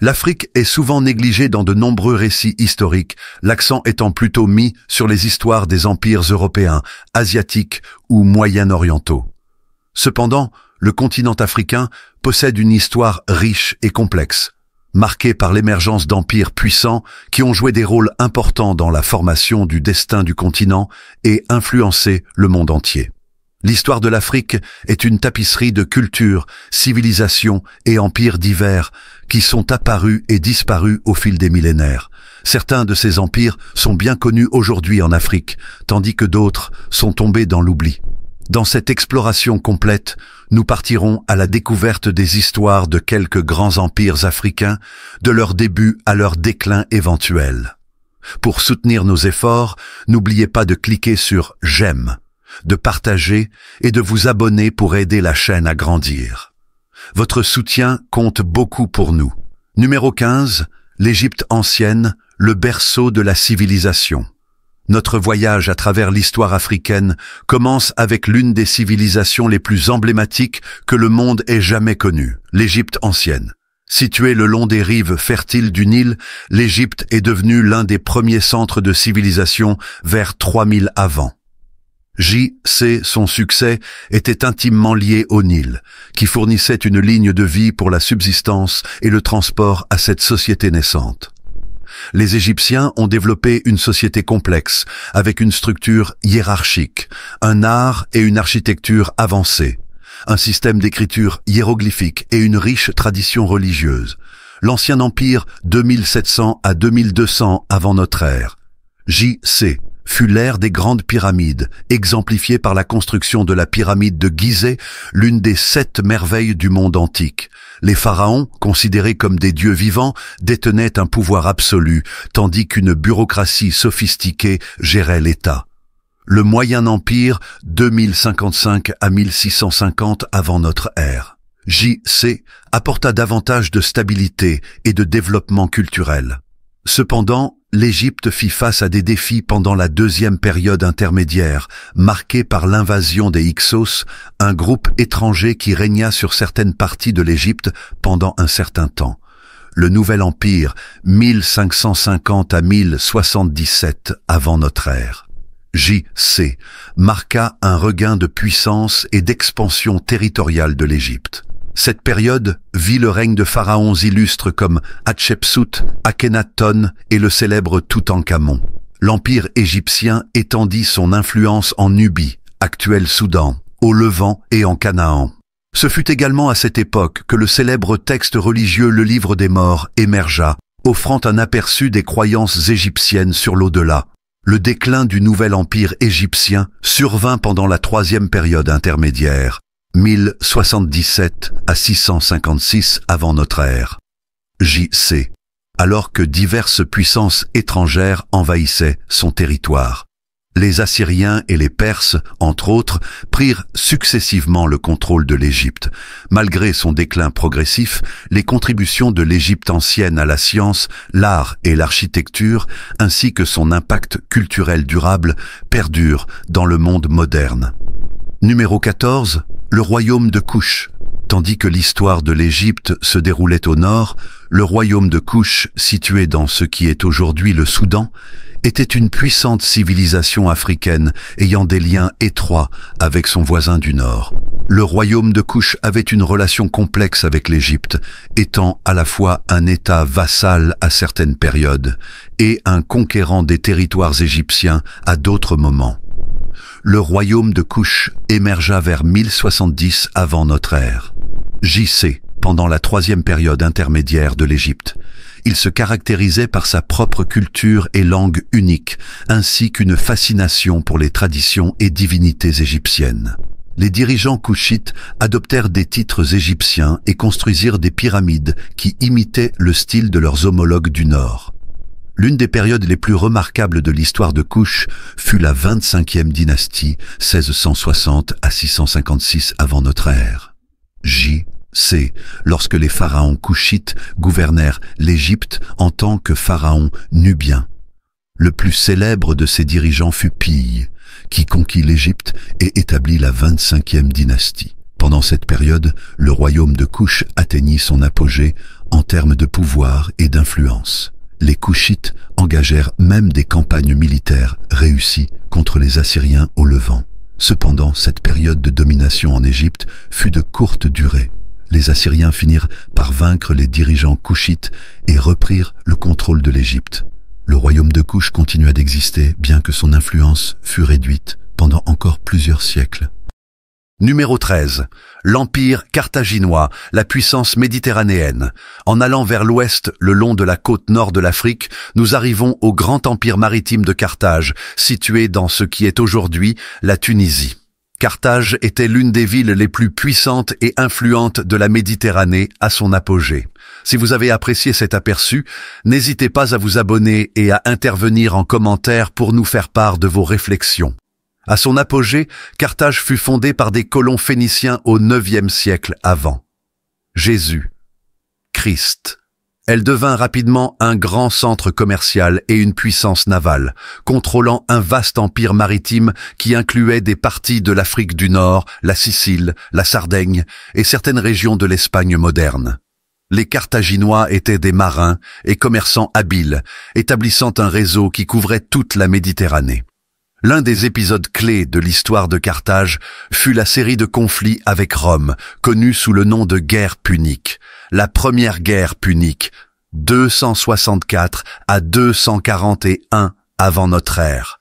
L'Afrique est souvent négligée dans de nombreux récits historiques, l'accent étant plutôt mis sur les histoires des empires européens, asiatiques ou moyen-orientaux. Cependant, le continent africain possède une histoire riche et complexe, marquée par l'émergence d'empires puissants qui ont joué des rôles importants dans la formation du destin du continent et influencé le monde entier. L'histoire de l'Afrique est une tapisserie de cultures, civilisations et empires divers qui sont apparus et disparus au fil des millénaires. Certains de ces empires sont bien connus aujourd'hui en Afrique, tandis que d'autres sont tombés dans l'oubli. Dans cette exploration complète, nous partirons à la découverte des histoires de quelques grands empires africains, de leur début à leur déclin éventuel. Pour soutenir nos efforts, n'oubliez pas de cliquer sur « J'aime », de partager et de vous abonner pour aider la chaîne à grandir. Votre soutien compte beaucoup pour nous. Numéro 15, l'Égypte ancienne, le berceau de la civilisation. Notre voyage à travers l'histoire africaine commence avec l'une des civilisations les plus emblématiques que le monde ait jamais connue, l'Égypte ancienne. Située le long des rives fertiles du Nil, l'Égypte est devenue l'un des premiers centres de civilisation vers 3000 avant. J.C. son succès était intimement lié au Nil, qui fournissait une ligne de vie pour la subsistance et le transport à cette société naissante. Les Égyptiens ont développé une société complexe, avec une structure hiérarchique, un art et une architecture avancée, un système d'écriture hiéroglyphique et une riche tradition religieuse. L'Ancien Empire 2700 à 2200 avant notre ère. J.C. fut l'ère des grandes pyramides, exemplifiée par la construction de la pyramide de Gizeh, l'une des 7 merveilles du monde antique. Les pharaons, considérés comme des dieux vivants, détenaient un pouvoir absolu, tandis qu'une bureaucratie sophistiquée gérait l'État. Le Moyen Empire, 2055 à 1650 avant notre ère. J.C. apporta davantage de stabilité et de développement culturel. Cependant, l'Égypte fit face à des défis pendant la deuxième période intermédiaire, marquée par l'invasion des Hyksos, un groupe étranger qui régna sur certaines parties de l'Égypte pendant un certain temps. Le Nouvel Empire, 1550 à 1077 avant notre ère. J.C. marqua un regain de puissance et d'expansion territoriale de l'Égypte. Cette période vit le règne de pharaons illustres comme Hatshepsut, Akhenaton et le célèbre Toutankhamon. L'empire égyptien étendit son influence en Nubie, actuel Soudan, au Levant et en Canaan. Ce fut également à cette époque que le célèbre texte religieux Le Livre des Morts émergea, offrant un aperçu des croyances égyptiennes sur l'au-delà. Le déclin du nouvel empire égyptien survint pendant la troisième période intermédiaire, 1077 à 656 avant notre ère. J.C. alors que diverses puissances étrangères envahissaient son territoire. Les Assyriens et les Perses, entre autres, prirent successivement le contrôle de l'Égypte. Malgré son déclin progressif, les contributions de l'Égypte ancienne à la science, l'art et l'architecture, ainsi que son impact culturel durable, perdurent dans le monde moderne. Numéro 14, le royaume de Kouch. Tandis que l'histoire de l'Égypte se déroulait au nord, le royaume de Kouch, situé dans ce qui est aujourd'hui le Soudan, était une puissante civilisation africaine ayant des liens étroits avec son voisin du nord. Le royaume de Kouch avait une relation complexe avec l'Égypte, étant à la fois un État vassal à certaines périodes et un conquérant des territoires égyptiens à d'autres moments. Le royaume de Kouch émergea vers 1070 avant notre ère. J.C. pendant la troisième période intermédiaire de l'Égypte. Il se caractérisait par sa propre culture et langue unique, ainsi qu'une fascination pour les traditions et divinités égyptiennes. Les dirigeants kouchites adoptèrent des titres égyptiens et construisirent des pyramides qui imitaient le style de leurs homologues du Nord. L'une des périodes les plus remarquables de l'histoire de Kouch fut la 25e dynastie, 1660 à 656 avant notre ère. J.C. lorsque les pharaons kouchites gouvernèrent l'Égypte en tant que pharaons nubiens. Le plus célèbre de ces dirigeants fut Pi, qui conquit l'Égypte et établit la 25e dynastie. Pendant cette période, le royaume de Kouch atteignit son apogée en termes de pouvoir et d'influence. Les Koushites engagèrent même des campagnes militaires réussies contre les Assyriens au Levant. Cependant, cette période de domination en Égypte fut de courte durée. Les Assyriens finirent par vaincre les dirigeants koushites et reprirent le contrôle de l'Égypte. Le royaume de Kouch continua d'exister, bien que son influence fût réduite pendant encore plusieurs siècles. Numéro 13. L'Empire carthaginois, la puissance méditerranéenne. En allant vers l'ouest, le long de la côte nord de l'Afrique, nous arrivons au grand empire maritime de Carthage, situé dans ce qui est aujourd'hui la Tunisie. Carthage était l'une des villes les plus puissantes et influentes de la Méditerranée à son apogée. Si vous avez apprécié cet aperçu, n'hésitez pas à vous abonner et à intervenir en commentaire pour nous faire part de vos réflexions. À son apogée, Carthage fut fondée par des colons phéniciens au IXe siècle avant Jésus, Christ. Elle devint rapidement un grand centre commercial et une puissance navale, contrôlant un vaste empire maritime qui incluait des parties de l'Afrique du Nord, la Sicile, la Sardaigne et certaines régions de l'Espagne moderne. Les Carthaginois étaient des marins et commerçants habiles, établissant un réseau qui couvrait toute la Méditerranée. L'un des épisodes clés de l'histoire de Carthage fut la série de conflits avec Rome, connue sous le nom de guerre punique. La première guerre punique, 264 à 241 avant notre ère.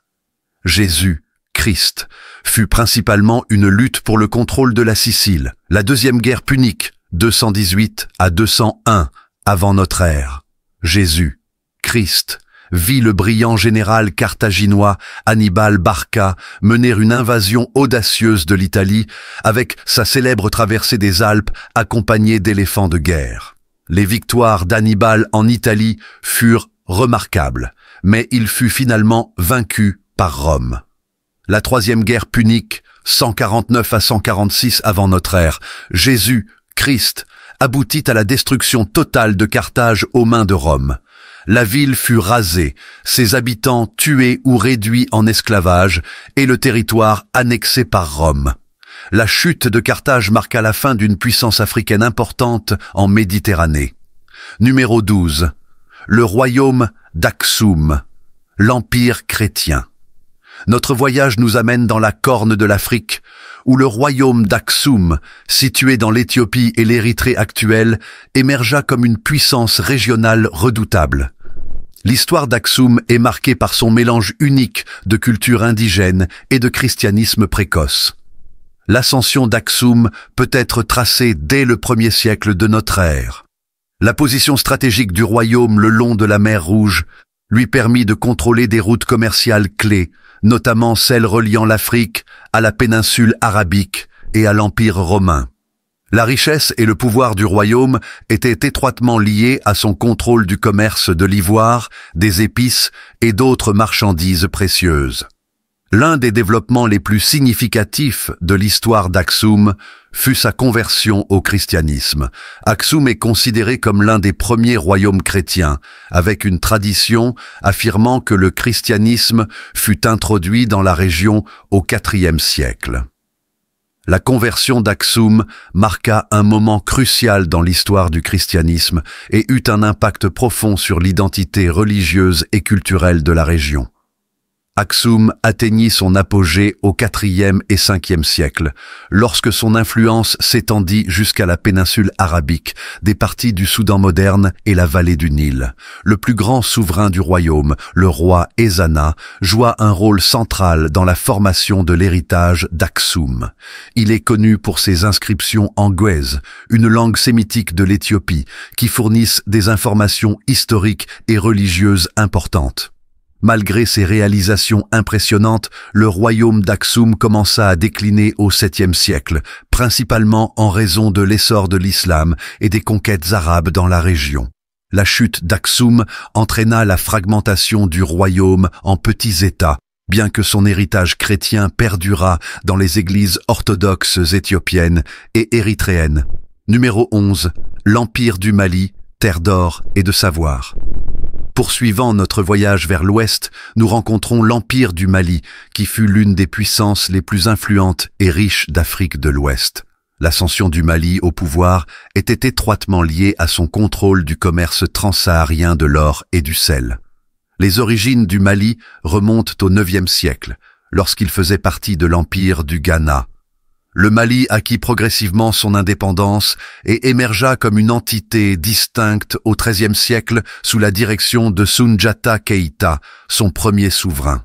Jésus, Christ, fut principalement une lutte pour le contrôle de la Sicile. La deuxième guerre punique, 218 à 201 avant notre ère. Jésus, Christ, vit le brillant général carthaginois Hannibal Barca mener une invasion audacieuse de l'Italie avec sa célèbre traversée des Alpes accompagnée d'éléphants de guerre. Les victoires d'Hannibal en Italie furent remarquables, mais il fut finalement vaincu par Rome. La troisième guerre punique, 149 à 146 avant notre ère, Jésus, Christ, aboutit à la destruction totale de Carthage aux mains de Rome. La ville fut rasée, ses habitants tués ou réduits en esclavage et le territoire annexé par Rome. La chute de Carthage marqua la fin d'une puissance africaine importante en Méditerranée. Numéro 12. Le royaume d'Aksum, l'empire chrétien. Notre voyage nous amène dans la corne de l'Afrique, où le royaume d'Aksum, situé dans l'Éthiopie et l'Érythrée actuelle, émergea comme une puissance régionale redoutable. L'histoire d'Aksum est marquée par son mélange unique de culture indigène et de christianisme précoce. L'ascension d'Aksum peut être tracée dès le 1er siècle de notre ère. La position stratégique du royaume le long de la mer Rouge lui permit de contrôler des routes commerciales clés, notamment celles reliant l'Afrique à la péninsule arabique et à l'Empire romain. La richesse et le pouvoir du royaume étaient étroitement liés à son contrôle du commerce de l'ivoire, des épices et d'autres marchandises précieuses. L'un des développements les plus significatifs de l'histoire d'Aksum fut sa conversion au christianisme. Aksum est considéré comme l'un des premiers royaumes chrétiens, avec une tradition affirmant que le christianisme fut introduit dans la région au IVe siècle. La conversion d'Aksum marqua un moment crucial dans l'histoire du christianisme et eut un impact profond sur l'identité religieuse et culturelle de la région. Aksum atteignit son apogée au IVe et Ve siècle, lorsque son influence s'étendit jusqu'à la péninsule arabique, des parties du Soudan moderne et la vallée du Nil. Le plus grand souverain du royaume, le roi Ezana, joua un rôle central dans la formation de l'héritage d'Aksum. Il est connu pour ses inscriptions en Ge'ez, une langue sémitique de l'Éthiopie, qui fournissent des informations historiques et religieuses importantes. Malgré ses réalisations impressionnantes, le royaume d'Aksum commença à décliner au 7e siècle, principalement en raison de l'essor de l'islam et des conquêtes arabes dans la région. La chute d'Aksum entraîna la fragmentation du royaume en petits États, bien que son héritage chrétien perdura dans les églises orthodoxes éthiopiennes et érythréennes. Numéro 11. L'Empire du Mali, terre d'or et de savoir. Poursuivant notre voyage vers l'ouest, nous rencontrons l'Empire du Mali, qui fut l'une des puissances les plus influentes et riches d'Afrique de l'Ouest. L'ascension du Mali au pouvoir était étroitement liée à son contrôle du commerce transsaharien de l'or et du sel. Les origines du Mali remontent au IXe siècle, lorsqu'il faisait partie de l'empire du Ghana. Le Mali acquit progressivement son indépendance et émergea comme une entité distincte au XIIIe siècle sous la direction de Soundiata Keïta, son premier souverain.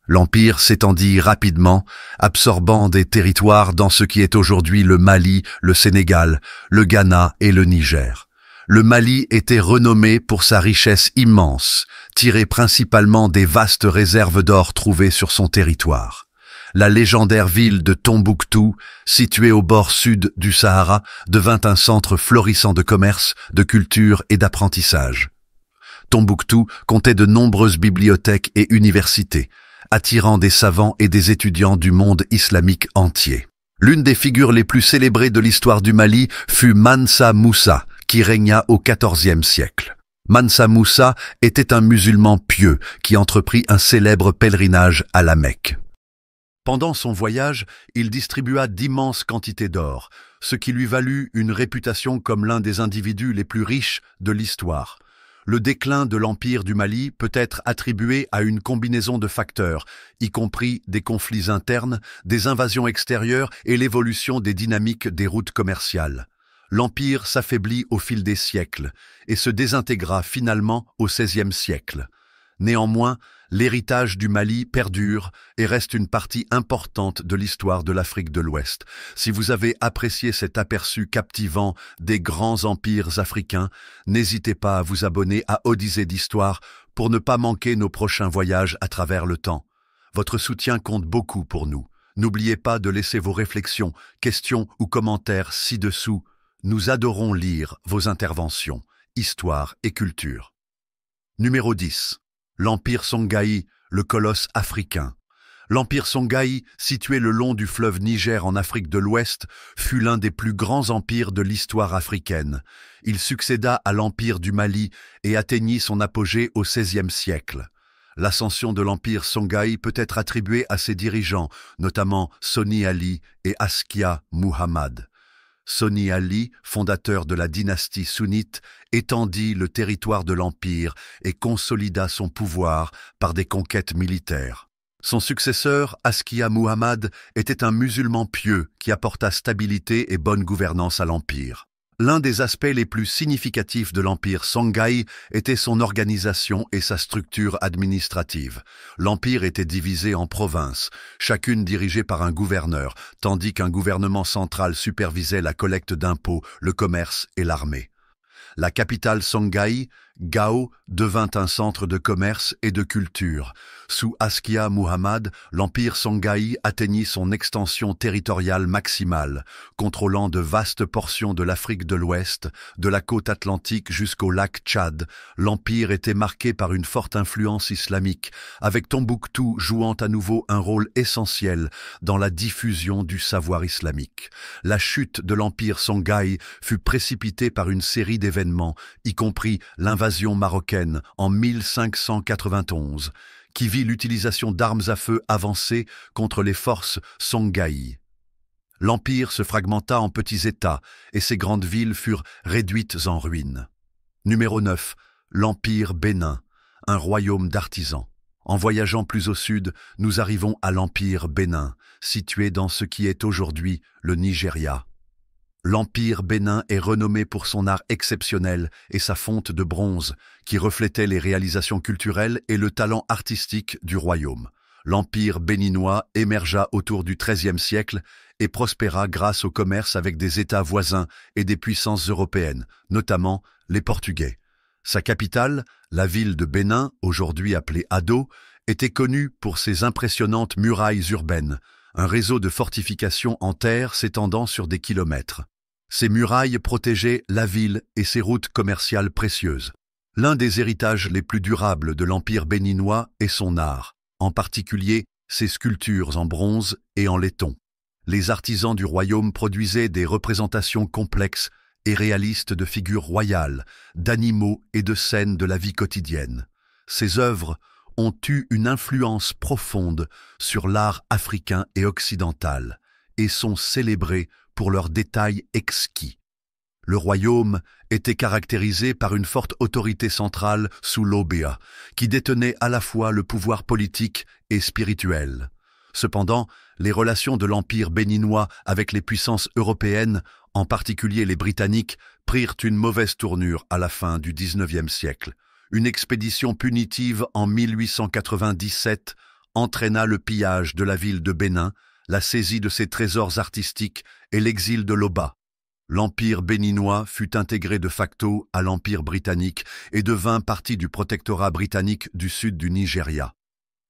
L'empire s'étendit rapidement, absorbant des territoires dans ce qui est aujourd'hui le Mali, le Sénégal, le Ghana et le Niger. Le Mali était renommé pour sa richesse immense, tirée principalement des vastes réserves d'or trouvées sur son territoire. La légendaire ville de Tombouctou, située au bord sud du Sahara, devint un centre florissant de commerce, de culture et d'apprentissage. Tombouctou comptait de nombreuses bibliothèques et universités, attirant des savants et des étudiants du monde islamique entier. L'une des figures les plus célébrées de l'histoire du Mali fut Mansa Moussa, qui régna au XIVe siècle. Mansa Moussa était un musulman pieux qui entreprit un célèbre pèlerinage à la Mecque. Pendant son voyage, il distribua d'immenses quantités d'or, ce qui lui valut une réputation comme l'un des individus les plus riches de l'histoire. Le déclin de l'empire du Mali peut être attribué à une combinaison de facteurs, y compris des conflits internes, des invasions extérieures et l'évolution des dynamiques des routes commerciales. L'empire s'affaiblit au fil des siècles et se désintégra finalement au XVIe siècle. Néanmoins, l'héritage du Mali perdure et reste une partie importante de l'histoire de l'Afrique de l'Ouest. Si vous avez apprécié cet aperçu captivant des grands empires africains, n'hésitez pas à vous abonner à Odyssée d'Histoire pour ne pas manquer nos prochains voyages à travers le temps. Votre soutien compte beaucoup pour nous. N'oubliez pas de laisser vos réflexions, questions ou commentaires ci-dessous. Nous adorons lire vos interventions, histoire et culture. Numéro 10. L'Empire Songhai, le colosse africain. L'Empire Songhai, situé le long du fleuve Niger en Afrique de l'Ouest, fut l'un des plus grands empires de l'histoire africaine. Il succéda à l'Empire du Mali et atteignit son apogée au XVIe siècle. L'ascension de l'Empire Songhai peut être attribuée à ses dirigeants, notamment Soni Ali et Askia Muhammad. Soni Ali, fondateur de la dynastie sunnite, étendit le territoire de l'Empire et consolida son pouvoir par des conquêtes militaires. Son successeur, Askia Muhammad, était un musulman pieux qui apporta stabilité et bonne gouvernance à l'Empire. L'un des aspects les plus significatifs de l'Empire Songhai était son organisation et sa structure administrative. L'Empire était divisé en provinces, chacune dirigée par un gouverneur, tandis qu'un gouvernement central supervisait la collecte d'impôts, le commerce et l'armée. La capitale Songhai, Gao, devint un centre de commerce et de culture. Sous Askia Muhammad, l'empire Songhai atteignit son extension territoriale maximale, contrôlant de vastes portions de l'Afrique de l'Ouest, de la côte atlantique jusqu'au lac Tchad. L'empire était marqué par une forte influence islamique, avec Tombouctou jouant à nouveau un rôle essentiel dans la diffusion du savoir islamique. La chute de l'empire Songhai fut précipitée par une série d'événements, y compris l'invasion marocaine en 1591, qui vit l'utilisation d'armes à feu avancées contre les forces Songhai. L'empire se fragmenta en petits États et ses grandes villes furent réduites en ruines. Numéro 9. L'Empire Bénin, un royaume d'artisans. En voyageant plus au sud, nous arrivons à l'Empire Bénin, situé dans ce qui est aujourd'hui le Nigeria. L'Empire Bénin est renommé pour son art exceptionnel et sa fonte de bronze, qui reflétait les réalisations culturelles et le talent artistique du royaume. L'Empire béninois émergea autour du XIIIe siècle et prospéra grâce au commerce avec des États voisins et des puissances européennes, notamment les Portugais. Sa capitale, la ville de Bénin, aujourd'hui appelée Ado, était connue pour ses impressionnantes murailles urbaines, un réseau de fortifications en terre s'étendant sur des kilomètres. Ces murailles protégeaient la ville et ses routes commerciales précieuses. L'un des héritages les plus durables de l'Empire béninois est son art, en particulier ses sculptures en bronze et en laiton. Les artisans du royaume produisaient des représentations complexes et réalistes de figures royales, d'animaux et de scènes de la vie quotidienne. Ces œuvres ont eu une influence profonde sur l'art africain et occidental et sont célébrées pour leurs détails exquis. Le royaume était caractérisé par une forte autorité centrale sous l'Obéa, qui détenait à la fois le pouvoir politique et spirituel. Cependant, les relations de l'Empire béninois avec les puissances européennes, en particulier les Britanniques, prirent une mauvaise tournure à la fin du XIXe siècle. Une expédition punitive en 1897 entraîna le pillage de la ville de Bénin, la saisie de ses trésors artistiques et l'exil de l'Oba. L'Empire béninois fut intégré de facto à l'Empire britannique et devint partie du protectorat britannique du sud du Nigeria.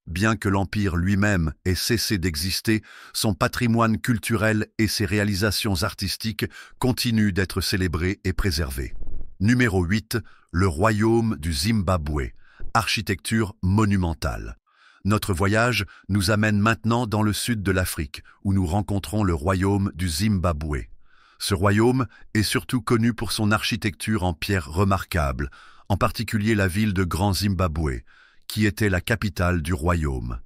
Bien que l'Empire lui-même ait cessé d'exister, son patrimoine culturel et ses réalisations artistiques continuent d'être célébrés et préservés. Numéro 8. Le royaume du Zimbabwe. Architecture monumentale. Notre voyage nous amène maintenant dans le sud de l'Afrique, où nous rencontrons le royaume du Zimbabwe. Ce royaume est surtout connu pour son architecture en pierre remarquable, en particulier la ville de Grand Zimbabwe, qui était la capitale du royaume.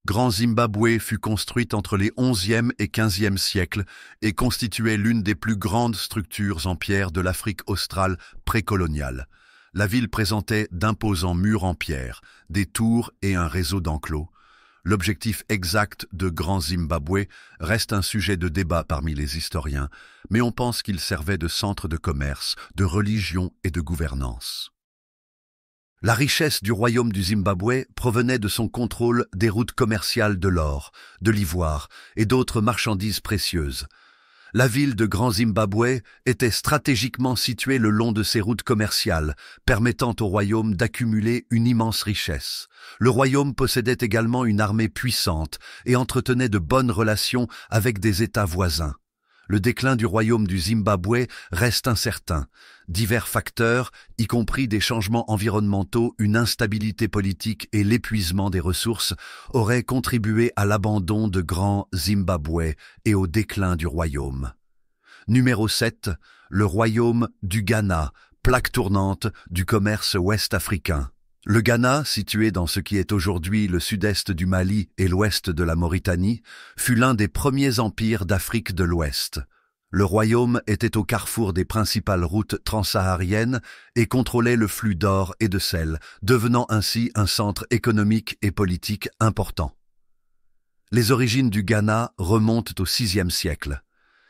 Grand Zimbabwe fut construite entre les XIe et XVe siècles et constituait l'une des plus grandes structures en pierre de l'Afrique australe précoloniale. La ville présentait d'imposants murs en pierre, des tours et un réseau d'enclos. L'objectif exact de Grand Zimbabwe reste un sujet de débat parmi les historiens, mais on pense qu'il servait de centre de commerce, de religion et de gouvernance. La richesse du royaume du Zimbabwe provenait de son contrôle des routes commerciales de l'or, de l'ivoire et d'autres marchandises précieuses. La ville de Grand Zimbabwe était stratégiquement située le long de ces routes commerciales, permettant au royaume d'accumuler une immense richesse. Le royaume possédait également une armée puissante et entretenait de bonnes relations avec des États voisins. Le déclin du royaume du Zimbabwe reste incertain. Divers facteurs, y compris des changements environnementaux, une instabilité politique et l'épuisement des ressources, auraient contribué à l'abandon de Grand Zimbabwe et au déclin du royaume. Numéro 7. Le royaume du Ghana, plaque tournante du commerce ouest-africain. Le Ghana, situé dans ce qui est aujourd'hui le sud-est du Mali et l'ouest de la Mauritanie, fut l'un des premiers empires d'Afrique de l'Ouest. Le royaume était au carrefour des principales routes transsahariennes et contrôlait le flux d'or et de sel, devenant ainsi un centre économique et politique important. Les origines du Ghana remontent au VIe siècle.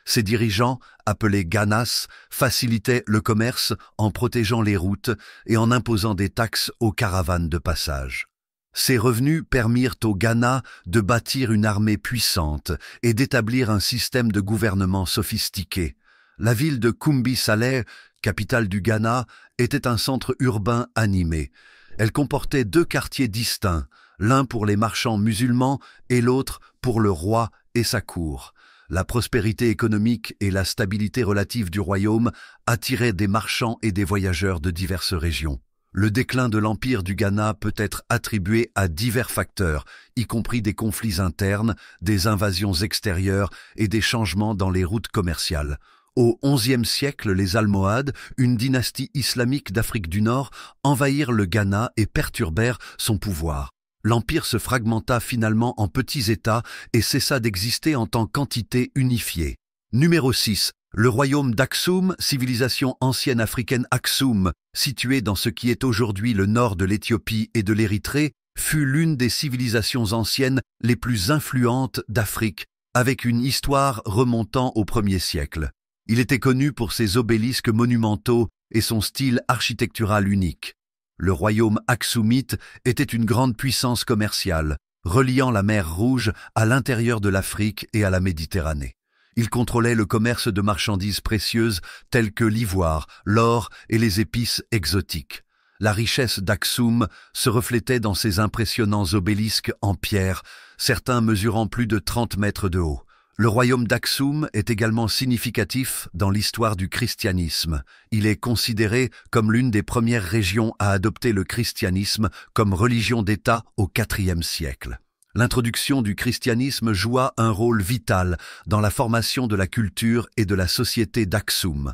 Ses dirigeants, appelés Ghanas, facilitaient le commerce en protégeant les routes et en imposant des taxes aux caravanes de passage. Ces revenus permirent au Ghana de bâtir une armée puissante et d'établir un système de gouvernement sophistiqué. La ville de Kumbi-Saleh, capitale du Ghana, était un centre urbain animé. Elle comportait deux quartiers distincts, l'un pour les marchands musulmans et l'autre pour le roi et sa cour. La prospérité économique et la stabilité relative du royaume attiraient des marchands et des voyageurs de diverses régions. Le déclin de l'empire du Ghana peut être attribué à divers facteurs, y compris des conflits internes, des invasions extérieures et des changements dans les routes commerciales. Au XIe siècle, les Almohades, une dynastie islamique d'Afrique du Nord, envahirent le Ghana et perturbèrent son pouvoir. L'empire se fragmenta finalement en petits États et cessa d'exister en tant qu'entité unifiée. Numéro 6. Le royaume d'Aksum, civilisation ancienne africaine Aksum, située dans ce qui est aujourd'hui le nord de l'Éthiopie et de l'Érythrée, fut l'une des civilisations anciennes les plus influentes d'Afrique, avec une histoire remontant au 1er siècle. Il était connu pour ses obélisques monumentaux et son style architectural unique. Le royaume aksumite était une grande puissance commerciale, reliant la mer Rouge à l'intérieur de l'Afrique et à la Méditerranée. Il contrôlait le commerce de marchandises précieuses telles que l'ivoire, l'or et les épices exotiques. La richesse d'Aksum se reflétait dans ses impressionnants obélisques en pierre, certains mesurant plus de 30 mètres de haut. Le royaume d'Aksum est également significatif dans l'histoire du christianisme. Il est considéré comme l'une des premières régions à adopter le christianisme comme religion d'État au IVe siècle. L'introduction du christianisme joua un rôle vital dans la formation de la culture et de la société d'Aksum.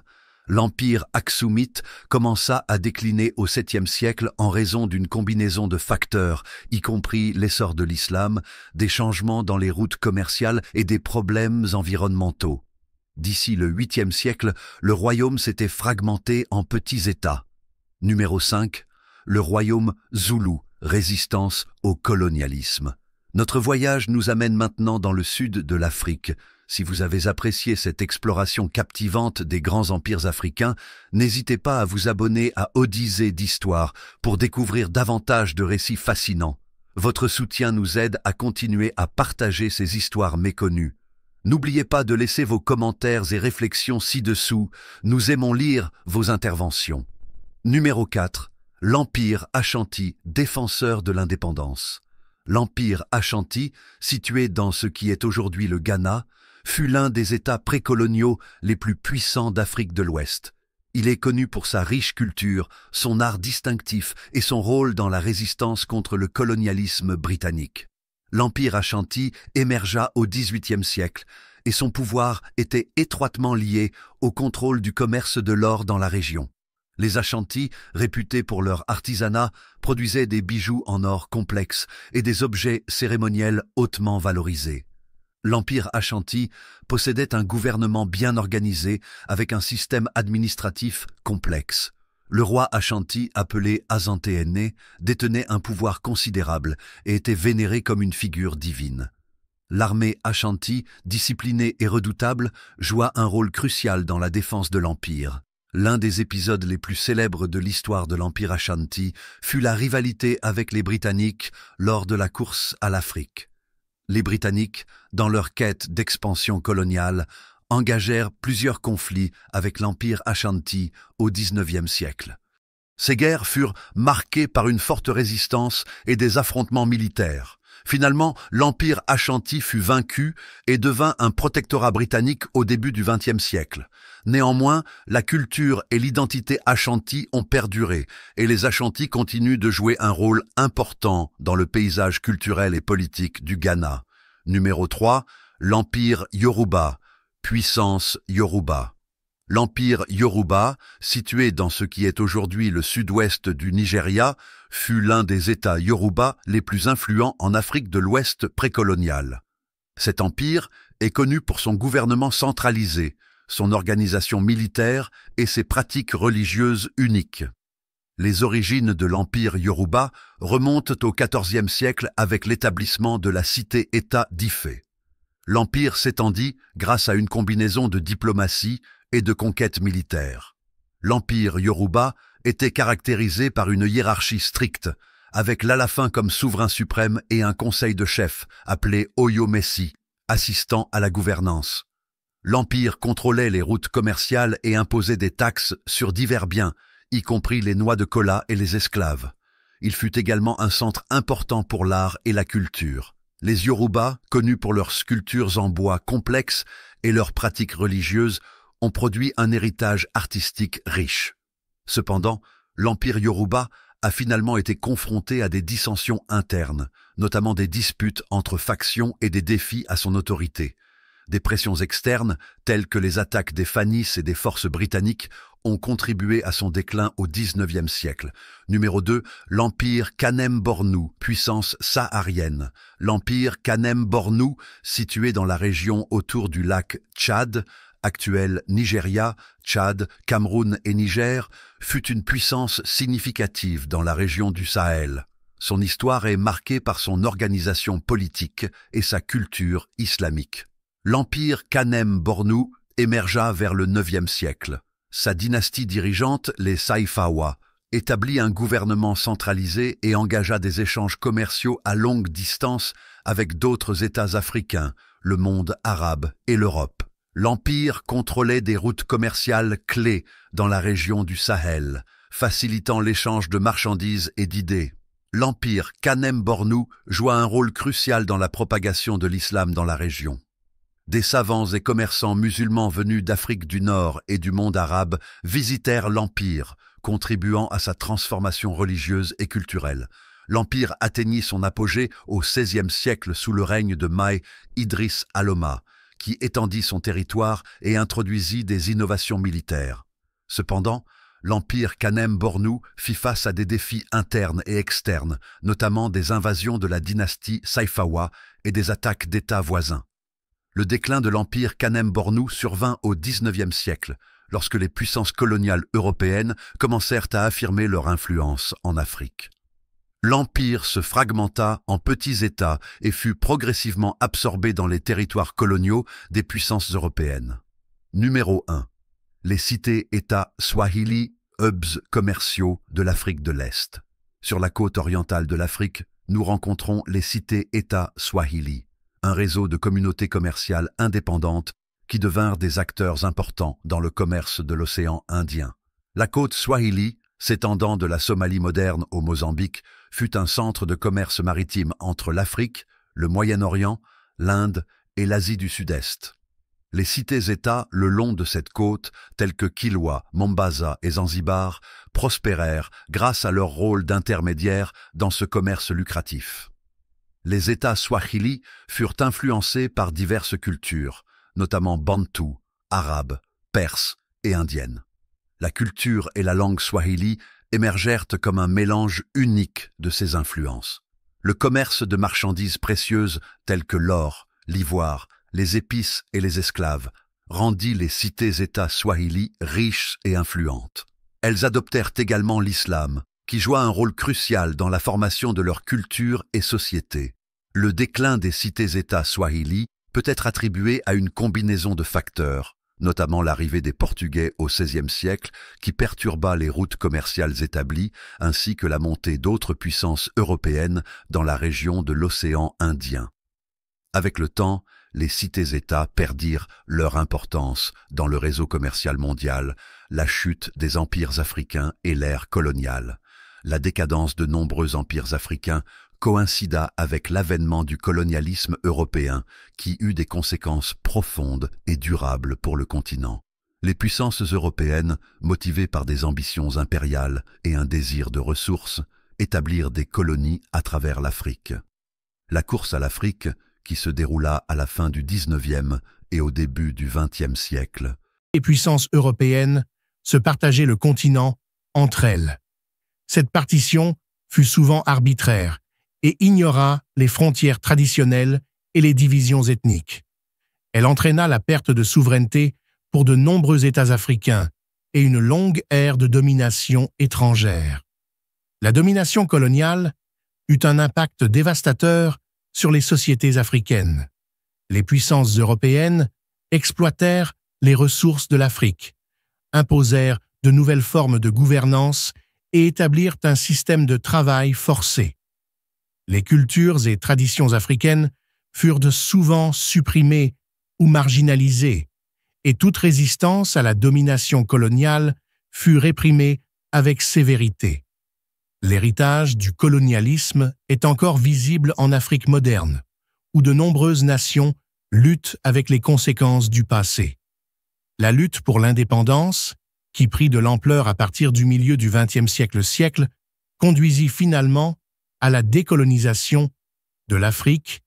L'empire aksumite commença à décliner au 7e siècle en raison d'une combinaison de facteurs, y compris l'essor de l'islam, des changements dans les routes commerciales et des problèmes environnementaux. D'ici le 8e siècle, le royaume s'était fragmenté en petits États. Numéro 5. Le royaume Zoulou, résistance au colonialisme. Notre voyage nous amène maintenant dans le sud de l'Afrique. Si vous avez apprécié cette exploration captivante des grands empires africains, n'hésitez pas à vous abonner à Odyssée d'Histoire pour découvrir davantage de récits fascinants. Votre soutien nous aide à continuer à partager ces histoires méconnues. N'oubliez pas de laisser vos commentaires et réflexions ci-dessous. Nous aimons lire vos interventions. Numéro 4. L'Empire Ashanti, défenseur de l'indépendance. L'Empire Ashanti, situé dans ce qui est aujourd'hui le Ghana, fut l'un des États précoloniaux les plus puissants d'Afrique de l'Ouest. Il est connu pour sa riche culture, son art distinctif et son rôle dans la résistance contre le colonialisme britannique. L'Empire Ashanti émergea au XVIIIe siècle et son pouvoir était étroitement lié au contrôle du commerce de l'or dans la région. Les Ashanti, réputés pour leur artisanat, produisaient des bijoux en or complexes et des objets cérémoniels hautement valorisés. L'Empire Ashanti possédait un gouvernement bien organisé avec un système administratif complexe. Le roi Ashanti, appelé Azantehene, détenait un pouvoir considérable et était vénéré comme une figure divine. L'armée Ashanti, disciplinée et redoutable, joua un rôle crucial dans la défense de l'Empire. L'un des épisodes les plus célèbres de l'histoire de l'Empire Ashanti fut la rivalité avec les Britanniques lors de la course à l'Afrique. Les Britanniques, dans leur quête d'expansion coloniale, engagèrent plusieurs conflits avec l'Empire Ashanti au XIXe siècle. Ces guerres furent marquées par une forte résistance et des affrontements militaires. Finalement, l'Empire Ashanti fut vaincu et devint un protectorat britannique au début du XXe siècle. Néanmoins, la culture et l'identité Ashanti ont perduré et les Ashanti continuent de jouer un rôle important dans le paysage culturel et politique du Ghana. Numéro 3. L'Empire Yoruba, puissance Yoruba. L'Empire Yoruba, situé dans ce qui est aujourd'hui le sud-ouest du Nigeria, fut l'un des États Yoruba les plus influents en Afrique de l'Ouest précoloniale. Cet empire est connu pour son gouvernement centralisé, son organisation militaire et ses pratiques religieuses uniques. Les origines de l'Empire Yoruba remontent au XIVe siècle avec l'établissement de la cité-État d'Ifé. L'Empire s'étendit grâce à une combinaison de diplomatie et de conquêtes militaires. L'Empire Yoruba était caractérisé par une hiérarchie stricte, avec l'Alafin comme souverain suprême et un conseil de chefs, appelé Oyomesi, assistant à la gouvernance. L'Empire contrôlait les routes commerciales et imposait des taxes sur divers biens, y compris les noix de cola et les esclaves. Il fut également un centre important pour l'art et la culture. Les Yoruba, connus pour leurs sculptures en bois complexes et leurs pratiques religieuses, ont produit un héritage artistique riche. Cependant, l'Empire Yoruba a finalement été confronté à des dissensions internes, notamment des disputes entre factions et des défis à son autorité. Des pressions externes, telles que les attaques des Fanis et des forces britanniques, ont contribué à son déclin au XIXe siècle. Numéro 2, l'Empire Kanem-Bornou, puissance saharienne. L'Empire Kanem-Bornou, situé dans la région autour du lac Tchad, actuel Nigeria, Tchad, Cameroun et Niger, fut une puissance significative dans la région du Sahel. Son histoire est marquée par son organisation politique et sa culture islamique. L'Empire Kanem-Bornou émergea vers le IXe siècle. Sa dynastie dirigeante, les Saifawa, établit un gouvernement centralisé et engagea des échanges commerciaux à longue distance avec d'autres États africains, le monde arabe et l'Europe. L'Empire contrôlait des routes commerciales clés dans la région du Sahel, facilitant l'échange de marchandises et d'idées. L'Empire Kanem-Bornou joua un rôle crucial dans la propagation de l'islam dans la région. Des savants et commerçants musulmans venus d'Afrique du Nord et du monde arabe visitèrent l'Empire, contribuant à sa transformation religieuse et culturelle. L'Empire atteignit son apogée au XVIe siècle sous le règne de Maï Idriss Aloma, qui étendit son territoire et introduisit des innovations militaires. Cependant, l'Empire Kanem-Bornou fit face à des défis internes et externes, notamment des invasions de la dynastie Saifawa et des attaques d'États voisins. Le déclin de l'empire Kanem-Bornou survint au XIXe siècle, lorsque les puissances coloniales européennes commencèrent à affirmer leur influence en Afrique. L'empire se fragmenta en petits États et fut progressivement absorbé dans les territoires coloniaux des puissances européennes. Numéro 1. Les cités-États Swahili, hubs commerciaux de l'Afrique de l'Est. Sur la côte orientale de l'Afrique, nous rencontrons les cités-États Swahili, un réseau de communautés commerciales indépendantes qui devinrent des acteurs importants dans le commerce de l'océan Indien. La côte Swahili, s'étendant de la Somalie moderne au Mozambique, fut un centre de commerce maritime entre l'Afrique, le Moyen-Orient, l'Inde et l'Asie du Sud-Est. Les cités-États le long de cette côte, telles que Kilwa, Mombasa et Zanzibar, prospérèrent grâce à leur rôle d'intermédiaire dans ce commerce lucratif. Les États Swahili furent influencés par diverses cultures, notamment bantou, arabe, perse et indienne. La culture et la langue swahili émergèrent comme un mélange unique de ces influences. Le commerce de marchandises précieuses telles que l'or, l'ivoire, les épices et les esclaves rendit les cités-États swahili riches et influentes. Elles adoptèrent également l'islam, qui joua un rôle crucial dans la formation de leur culture et société. Le déclin des cités-États swahili peut être attribué à une combinaison de facteurs, notamment l'arrivée des Portugais au XVIe siècle qui perturba les routes commerciales établies, ainsi que la montée d'autres puissances européennes dans la région de l'océan Indien. Avec le temps, les cités-États perdirent leur importance dans le réseau commercial mondial, la chute des empires africains et l'ère coloniale. La décadence de nombreux empires africains coïncida avec l'avènement du colonialisme européen qui eut des conséquences profondes et durables pour le continent. Les puissances européennes, motivées par des ambitions impériales et un désir de ressources, établirent des colonies à travers l'Afrique. La course à l'Afrique, qui se déroula à la fin du XIXe et au début du XXe siècle. Les puissances européennes se partageaient le continent entre elles. Cette partition fut souvent arbitraire et ignora les frontières traditionnelles et les divisions ethniques. Elle entraîna la perte de souveraineté pour de nombreux États africains et une longue ère de domination étrangère. La domination coloniale eut un impact dévastateur sur les sociétés africaines. Les puissances européennes exploitèrent les ressources de l'Afrique, imposèrent de nouvelles formes de gouvernance et établirent un système de travail forcé. Les cultures et traditions africaines furent souvent supprimées ou marginalisées, et toute résistance à la domination coloniale fut réprimée avec sévérité. L'héritage du colonialisme est encore visible en Afrique moderne, où de nombreuses nations luttent avec les conséquences du passé. La lutte pour l'indépendance, qui prit de l'ampleur à partir du milieu du XXe siècle, conduisit finalement à la décolonisation de l'Afrique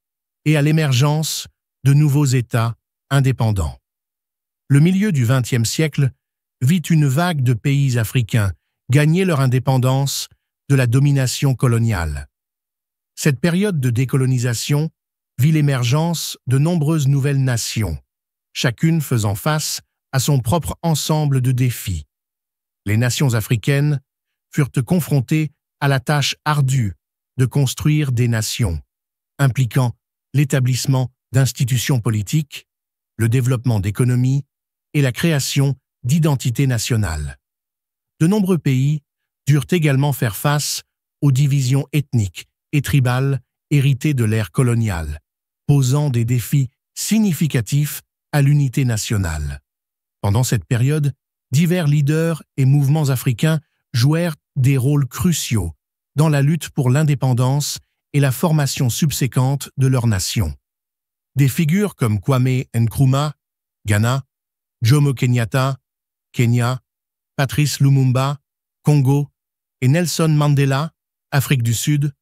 et à l'émergence de nouveaux États indépendants. Le milieu du XXe siècle vit une vague de pays africains gagner leur indépendance de la domination coloniale. Cette période de décolonisation vit l'émergence de nombreuses nouvelles nations, chacune faisant face à son propre ensemble de défis. Les nations africaines furent confrontées à la tâche ardue de construire des nations, impliquant l'établissement d'institutions politiques, le développement d'économies et la création d'identités nationales. De nombreux pays durent également faire face aux divisions ethniques et tribales héritées de l'ère coloniale, posant des défis significatifs à l'unité nationale. Pendant cette période, divers leaders et mouvements africains jouèrent des rôles cruciaux dans la lutte pour l'indépendance et la formation subséquente de leur nation. Des figures comme Kwame Nkrumah, Ghana, Jomo Kenyatta, Kenya, Patrice Lumumba, Congo, et Nelson Mandela, Afrique du Sud,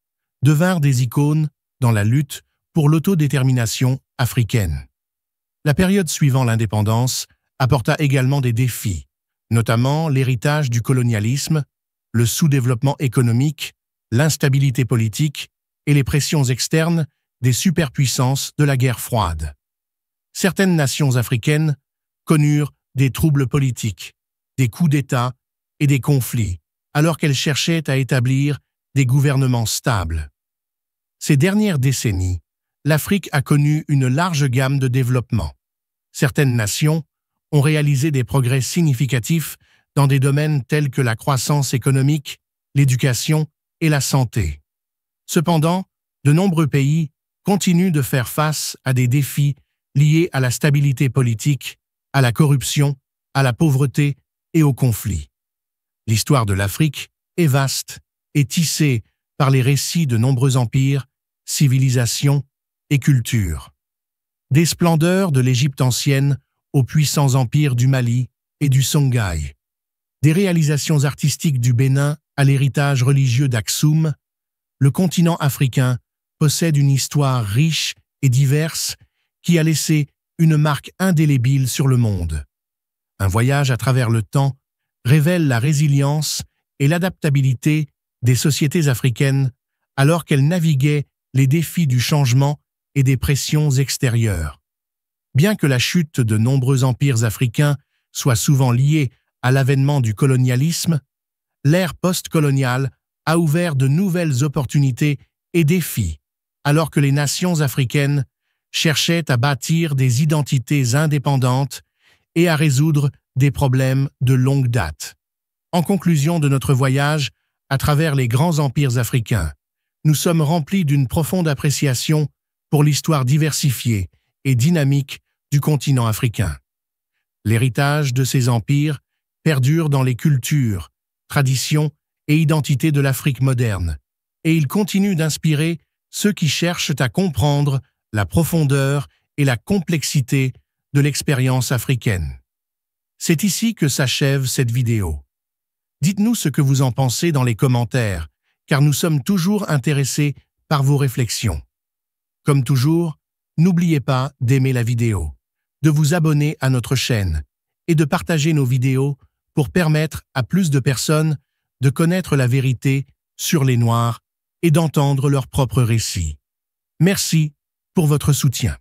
devinrent des icônes dans la lutte pour l'autodétermination africaine. La période suivant l'indépendance apporta également des défis, notamment l'héritage du colonialisme, le sous-développement économique, l'instabilité politique et les pressions externes des superpuissances de la guerre froide. certaines nations africaines connurent des troubles politiques, des coups d'État et des conflits, alors qu'elles cherchaient à établir des gouvernements stables. Ces dernières décennies, l'Afrique a connu une large gamme de développement. Certaines nations ont réalisé des progrès significatifs dans des domaines tels que la croissance économique, l'éducation et la santé. Cependant, de nombreux pays continuent de faire face à des défis liés à la stabilité politique, à la corruption, à la pauvreté et aux conflits. L'histoire de l'Afrique est vaste et tissée par les récits de nombreux empires, civilisations et cultures. Des splendeurs de l'Égypte ancienne aux puissants empires du Mali et du Songhai. Des réalisations artistiques du Bénin à l'héritage religieux d'Aksum, le continent africain possède une histoire riche et diverse qui a laissé une marque indélébile sur le monde. Un voyage à travers le temps révèle la résilience et l'adaptabilité des sociétés africaines alors qu'elles naviguaient les défis du changement et des pressions extérieures. Bien que la chute de nombreux empires africains soit souvent liée à l'avènement du colonialisme, l'ère post-coloniale a ouvert de nouvelles opportunités et défis, alors que les nations africaines cherchaient à bâtir des identités indépendantes et à résoudre des problèmes de longue date. En conclusion de notre voyage à travers les grands empires africains, nous sommes remplis d'une profonde appréciation pour l'histoire diversifiée et dynamique du continent africain. L'héritage de ces empires perdure dans les cultures, traditions et identités de l'Afrique moderne, et il continue d'inspirer ceux qui cherchent à comprendre la profondeur et la complexité de l'expérience africaine. C'est ici que s'achève cette vidéo. Dites-nous ce que vous en pensez dans les commentaires, car nous sommes toujours intéressés par vos réflexions. Comme toujours, n'oubliez pas d'aimer la vidéo, de vous abonner à notre chaîne et de partager nos vidéos pour permettre à plus de personnes de connaître la vérité sur les Noirs et d'entendre leurs propres récits. Merci pour votre soutien.